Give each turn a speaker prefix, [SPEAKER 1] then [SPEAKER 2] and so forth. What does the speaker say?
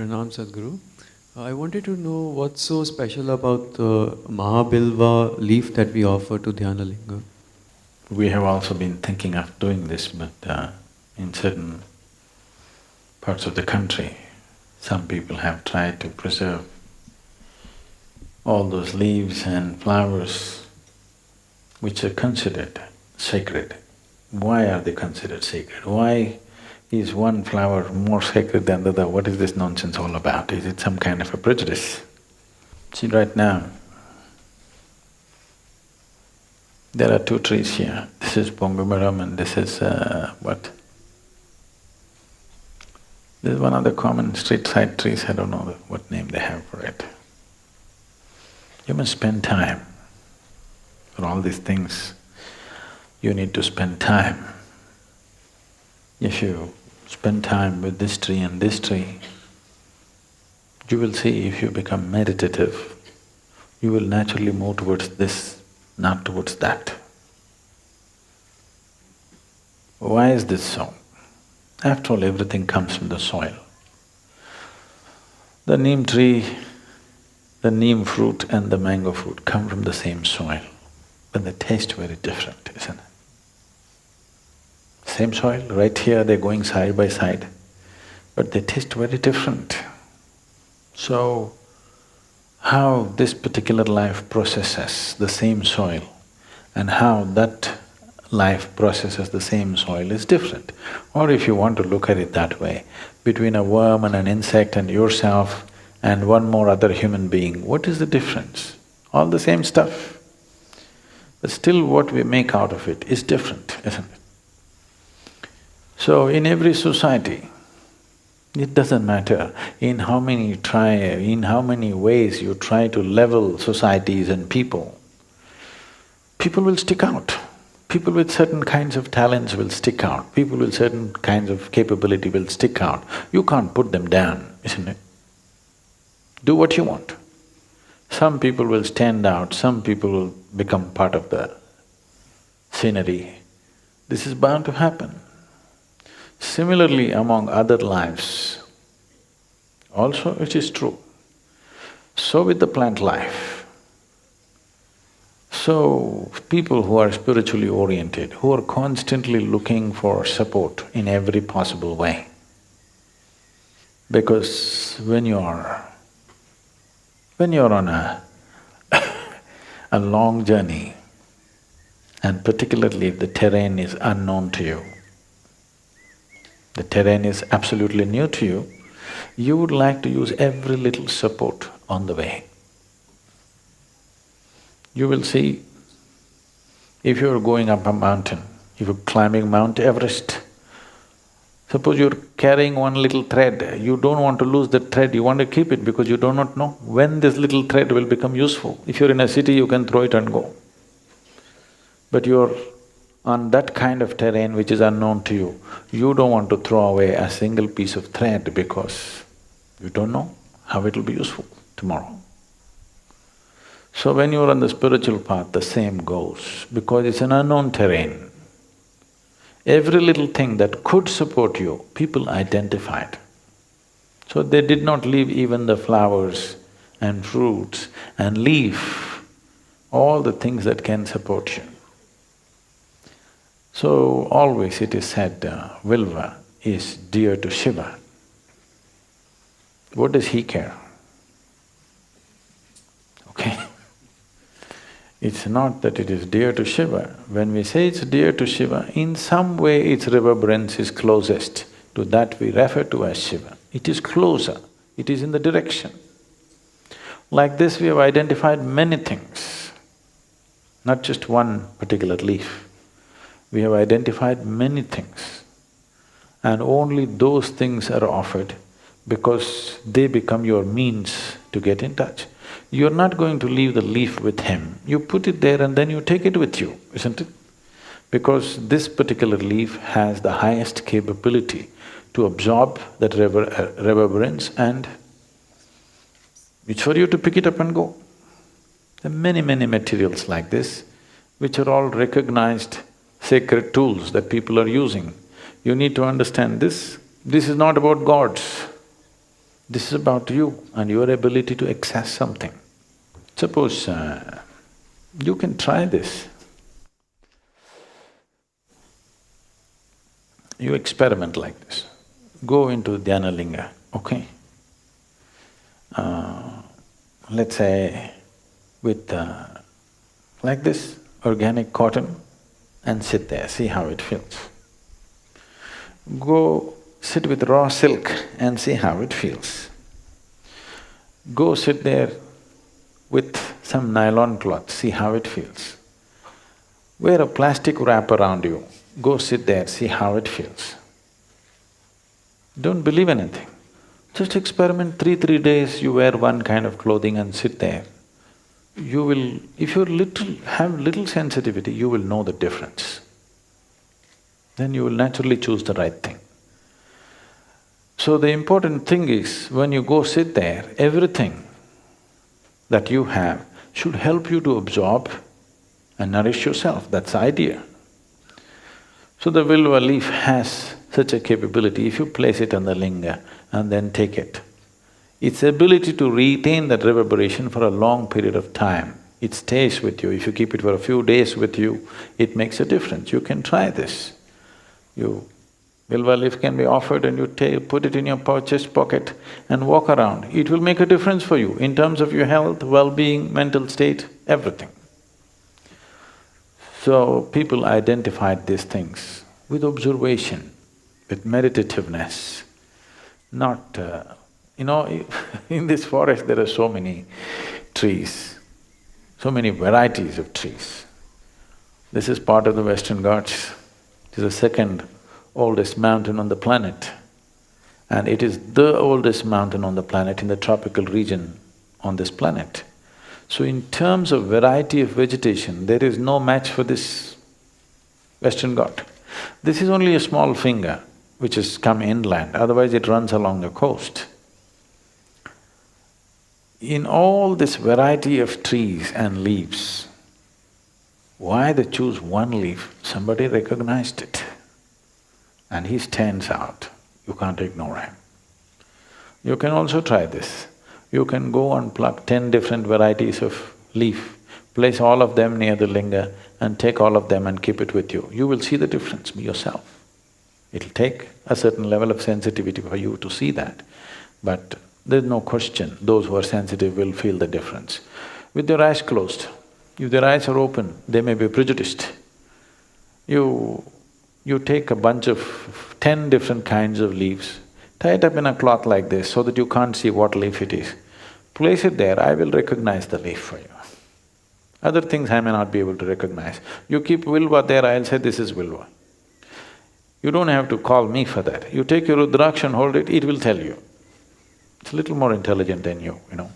[SPEAKER 1] Pranam Sadhguru. I wanted to know what's so special about the Mahabilva leaf that we offer to Dhyanalinga.
[SPEAKER 2] We have also been thinking of doing this, but in certain parts of the country, some people have tried to preserve all those leaves and flowers which are considered sacred. Why are they considered sacred? Why is one flower more sacred than the other? What is this nonsense all about? Is it some kind of a prejudice? See, right now, there are two trees here. This is Pongumaram and this is what? This is one of the common street side trees, I don't know what name they have for it. You must spend time. For all these things, you need to spend time. If you spend time with this tree and this tree, you will see if you become meditative, you will naturally move towards this, not towards that. Why is this so? After all, everything comes from the soil. The neem tree, the neem fruit and the mango fruit come from the same soil, but they taste very different, isn't it? Same soil, right here they're going side by side, but they taste very different. So, how this particular life processes the same soil and how that life processes the same soil is different. Or if you want to look at it that way, between a worm and an insect and yourself and one more other human being, what is the difference? All the same stuff. But still what we make out of it is different, isn't it? So in every society, it doesn't matter in how many ways you try to level societies and people will stick out. People with certain kinds of talents will stick out, people with certain kinds of capability will stick out. You can't put them down, isn't it? Do what you want. Some people will stand out, some people will become part of the scenery. This is bound to happen. Similarly, among other lives, also it is true. So with the plant life. So, people who are spiritually oriented, who are constantly looking for support in every possible way. Because when you're on a a long journey, and particularly if the terrain is unknown to you, the terrain is absolutely new to you, you would like to use every little support on the way. You will see, if you're going up a mountain, if you're climbing Mount Everest, suppose you're carrying one little thread, you don't want to lose that thread, you want to keep it because you do not know when this little thread will become useful. If you're in a city, you can throw it and go. But you're on that kind of terrain which is unknown to you, you don't want to throw away a single piece of thread because you don't know how it will be useful tomorrow. So when you're on the spiritual path, the same goes, because it's an unknown terrain. Every little thing that could support you, people identified. So they did not leave even the flowers and fruits and leaf, all the things that can support you. So always it is said, Vilva is dear to Shiva. What does he care? Okay? It's not that it is dear to Shiva. When we say it's dear to Shiva, in some way its reverberance is closest to that we refer to as Shiva. It is closer, it is in the direction. Like this we have identified many things, not just one particular leaf. We have identified many things, and only those things are offered because they become your means to get in touch. You're not going to leave the leaf with him, you put it there and then you take it with you, isn't it? Because this particular leaf has the highest capability to absorb that reverberance, and it's for you to pick it up and go. There are many materials like this, which are all recognized sacred tools that people are using. You need to understand this. This is not about gods. This is about you and your ability to access something. Suppose you can try this. You experiment like this. Go into Dhyana Linga, okay? Let's say with like this, organic cotton, and sit there, see how it feels. Go sit with raw silk and see how it feels. Go sit there with some nylon cloth, see how it feels. Wear a plastic wrap around you, go sit there, see how it feels. Don't believe anything. Just experiment 3 days, you wear one kind of clothing and sit there. You will… if you have little sensitivity, you will know the difference. Then you will naturally choose the right thing. So the important thing is, when you go sit there, everything that you have should help you to absorb and nourish yourself, that's the idea. So the Vilva leaf has such a capability, if you place it on the linga and then take it, its ability to retain that reverberation for a long period of time, it stays with you. If you keep it for a few days with you, it makes a difference. You can try this. Vilva leaf can be offered and you put it in your chest pocket and walk around. It will make a difference for you in terms of your health, well-being, mental state, everything. So people identified these things with observation, with meditativeness, not… in this forest there are so many trees, so many varieties of trees. This is part of the Western Ghats. It is the second oldest mountain on the planet, and it is the oldest mountain on the planet in the tropical region on this planet. So in terms of variety of vegetation, there is no match for this Western Ghat. This is only a small finger which has come inland, otherwise it runs along the coast. In all this variety of trees and leaves, why they choose one leaf? Somebody recognized it and he stands out, you can't ignore him. You can also try this. You can go and pluck 10 different varieties of leaf, place all of them near the linga and take all of them and keep it with you. You will see the difference yourself. It'll take a certain level of sensitivity for you to see that, but there's no question, those who are sensitive will feel the difference. With their eyes closed, if their eyes are open, they may be prejudiced. You take a bunch of 10 different kinds of leaves, tie it up in a cloth like this so that you can't see what leaf it is. Place it there, I will recognize the leaf for you. Other things I may not be able to recognize. You keep Vilva there, I'll say this is Vilva. You don't have to call me for that. You take your Rudraksh and hold it, it will tell you. It's a little more intelligent than you, you know.